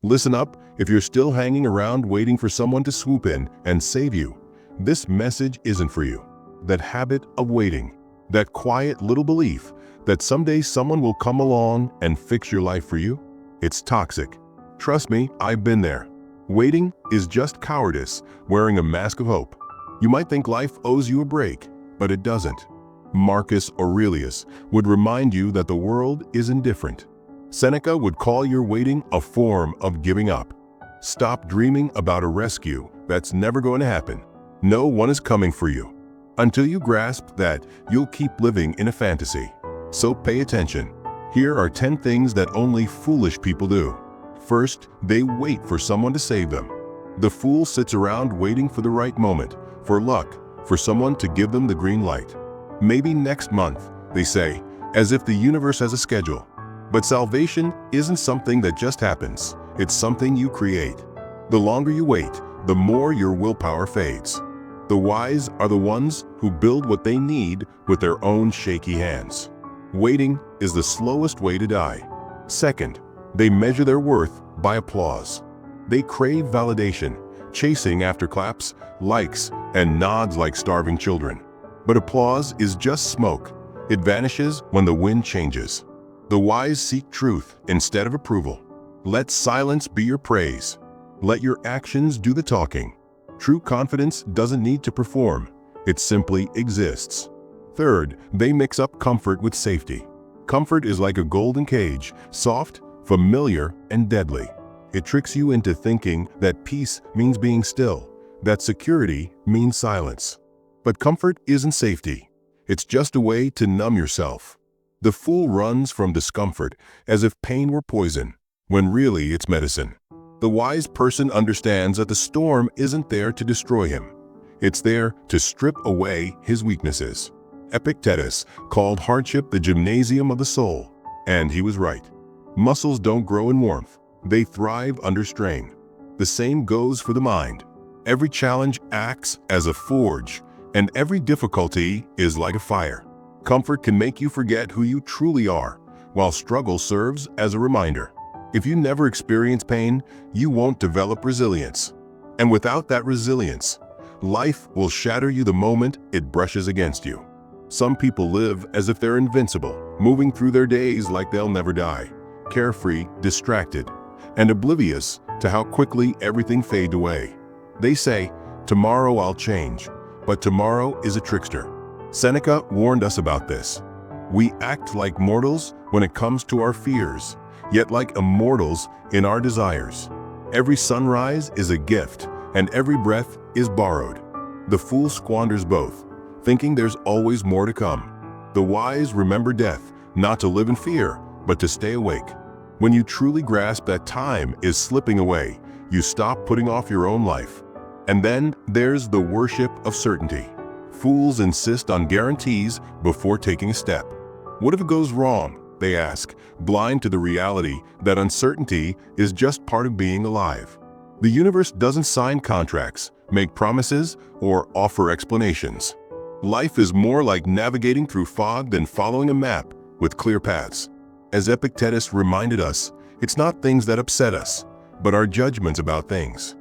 Listen up if you're still hanging around waiting for someone to swoop in and save you. This message isn't for you. That habit of waiting, that quiet little belief that someday someone will come along and fix your life for you, it's toxic. Trust me, I've been there. Waiting is just cowardice wearing a mask of hope. You might think life owes you a break, but it doesn't. Marcus Aurelius would remind you that the world is indifferent. Seneca would call your waiting a form of giving up. Stop dreaming about a rescue that's never going to happen. No one is coming for you. Until you grasp that, you'll keep living in a fantasy. So pay attention. Here are 10 things that only foolish people do. First, they wait for someone to save them. The fool sits around waiting for the right moment, for luck, for someone to give them the green light. Maybe next month, they say, as if the universe has a schedule. But salvation isn't something that just happens. It's something you create. The longer you wait, the more your willpower fades. The wise are the ones who build what they need with their own shaky hands. Waiting is the slowest way to die. Second, they measure their worth by applause. They crave validation, chasing after claps, likes, and nods like starving children. But applause is just smoke. It vanishes when the wind changes. The wise seek truth instead of approval. Let silence be your praise. Let your actions do the talking. True confidence doesn't need to perform. It simply exists. Third, they mix up comfort with safety. Comfort is like a golden cage, soft, familiar, and deadly. It tricks you into thinking that peace means being still, that security means silence. But comfort isn't safety. It's just a way to numb yourself. The fool runs from discomfort as if pain were poison, when really it's medicine. The wise person understands that the storm isn't there to destroy him. It's there to strip away his weaknesses. Epictetus called hardship the gymnasium of the soul, and he was right. Muscles don't grow in warmth. They thrive under strain. The same goes for the mind. Every challenge acts as a forge, and every difficulty is like a fire. Comfort can make you forget who you truly are, while struggle serves as a reminder. If you never experience pain, you won't develop resilience. And without that resilience, life will shatter you the moment it brushes against you. Some people live as if they're invincible, moving through their days like they'll never die, carefree, distracted, and oblivious to how quickly everything fades away. They say, "Tomorrow I'll change," but tomorrow is a trickster. Seneca warned us about this. We act like mortals when it comes to our fears, yet like immortals in our desires. Every sunrise is a gift, and every breath is borrowed. The fool squanders both, thinking there's always more to come. The wise remember death, not to live in fear, but to stay awake. When you truly grasp that time is slipping away, you stop putting off your own life. And then there's the worship of certainty. Fools insist on guarantees before taking a step. What if it goes wrong? They ask, blind to the reality that uncertainty is just part of being alive. The universe doesn't sign contracts, make promises, or offer explanations. Life is more like navigating through fog than following a map with clear paths. As Epictetus reminded us, it's not things that upset us, but our judgments about things.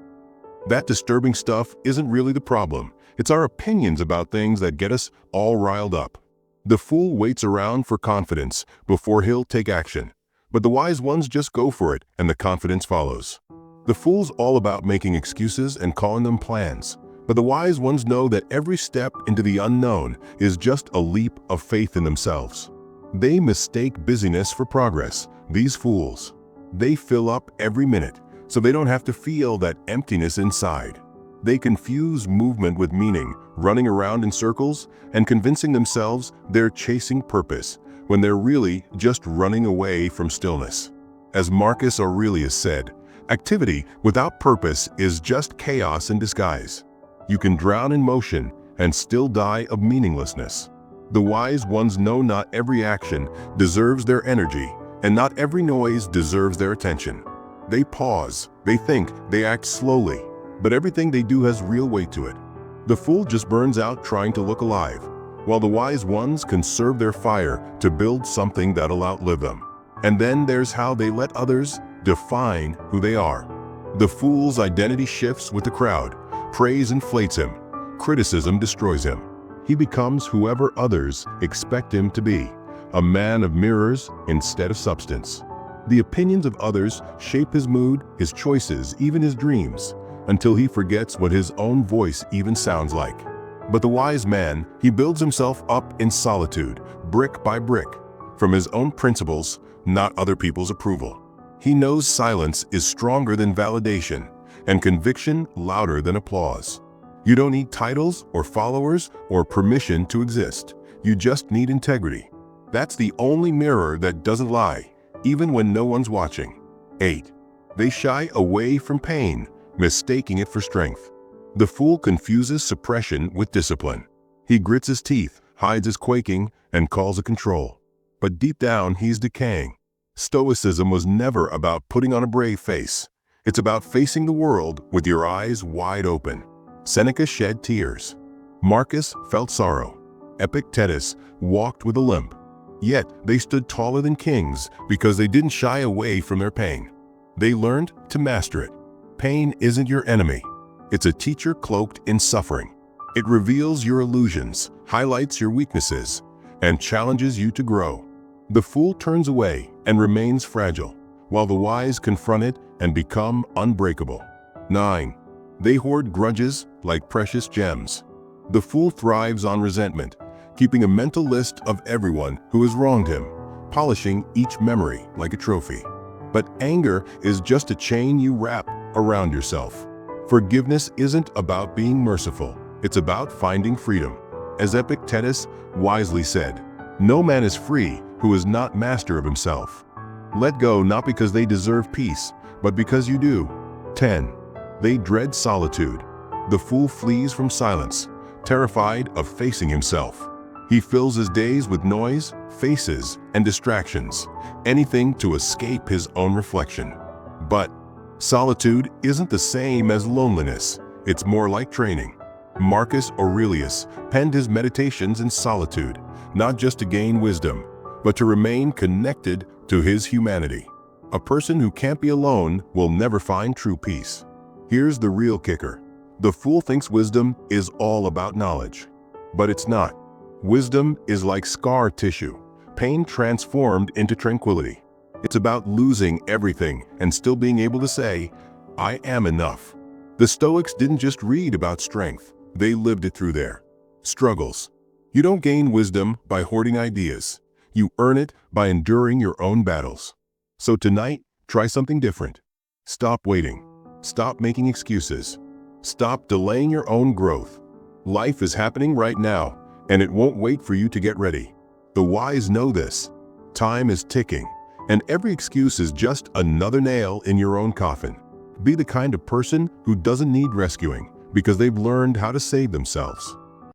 That disturbing stuff isn't really the problem. It's our opinions about things that get us all riled up. The fool waits around for confidence before he'll take action, but the wise ones just go for it and the confidence follows. The fool's all about making excuses and calling them plans, but the wise ones know that every step into the unknown is just a leap of faith in themselves. They mistake busyness for progress, these fools. They fill up every minute, so they don't have to feel that emptiness inside. They confuse movement with meaning, running around in circles and convincing themselves they're chasing purpose when they're really just running away from stillness. As Marcus Aurelius said, activity without purpose is just chaos in disguise. You can drown in motion and still die of meaninglessness. The wise ones know not every action deserves their energy, and not every noise deserves their attention. They pause, they think, they act slowly, but everything they do has real weight to it. The fool just burns out trying to look alive, while the wise ones conserve their fire to build something that'll outlive them. And then there's how they let others define who they are. The fool's identity shifts with the crowd. Praise inflates him. Criticism destroys him. He becomes whoever others expect him to be, a man of mirrors instead of substance. The opinions of others shape his mood, his choices, even his dreams, until he forgets what his own voice even sounds like. But the wise man, he builds himself up in solitude, brick by brick, from his own principles, not other people's approval. He knows silence is stronger than validation, and conviction louder than applause. You don't need titles or followers or permission to exist. You just need integrity. That's the only mirror that doesn't lie, even when no one's watching. 8. They shy away from pain, mistaking it for strength. The fool confuses suppression with discipline. He grits his teeth, hides his quaking, and calls it control. But deep down, he's decaying. Stoicism was never about putting on a brave face. It's about facing the world with your eyes wide open. Seneca shed tears. Marcus felt sorrow. Epictetus walked with a limp. Yet they stood taller than kings because they didn't shy away from their pain. They learned to master it. Pain isn't your enemy. It's a teacher cloaked in suffering. It reveals your illusions, highlights your weaknesses, and challenges you to grow. The fool turns away and remains fragile, while the wise confront it and become unbreakable. 9. They hoard grudges like precious gems. The fool thrives on resentment, keeping a mental list of everyone who has wronged him, polishing each memory like a trophy. But anger is just a chain you wrap around yourself. Forgiveness isn't about being merciful, it's about finding freedom. As Epictetus wisely said, "No man is free who is not master of himself." Let go not because they deserve peace, but because you do. 10. They dread solitude. The fool flees from silence, terrified of facing himself. He fills his days with noise, faces, and distractions, anything to escape his own reflection. But solitude isn't the same as loneliness. It's more like training. Marcus Aurelius penned his meditations in solitude, not just to gain wisdom, but to remain connected to his humanity. A person who can't be alone will never find true peace. Here's the real kicker. The fool thinks wisdom is all about knowledge, but it's not. Wisdom is like scar tissue, pain transformed into tranquility. It's about losing everything and still being able to say, "I am enough." The Stoics didn't just read about strength, they lived it through their struggles. You don't gain wisdom by hoarding ideas. You earn it by enduring your own battles. So tonight, try something different. Stop waiting. Stop making excuses. Stop delaying your own growth. Life is happening right now, and it won't wait for you to get ready. The wise know this. Time is ticking, and every excuse is just another nail in your own coffin. Be the kind of person who doesn't need rescuing because they've learned how to save themselves.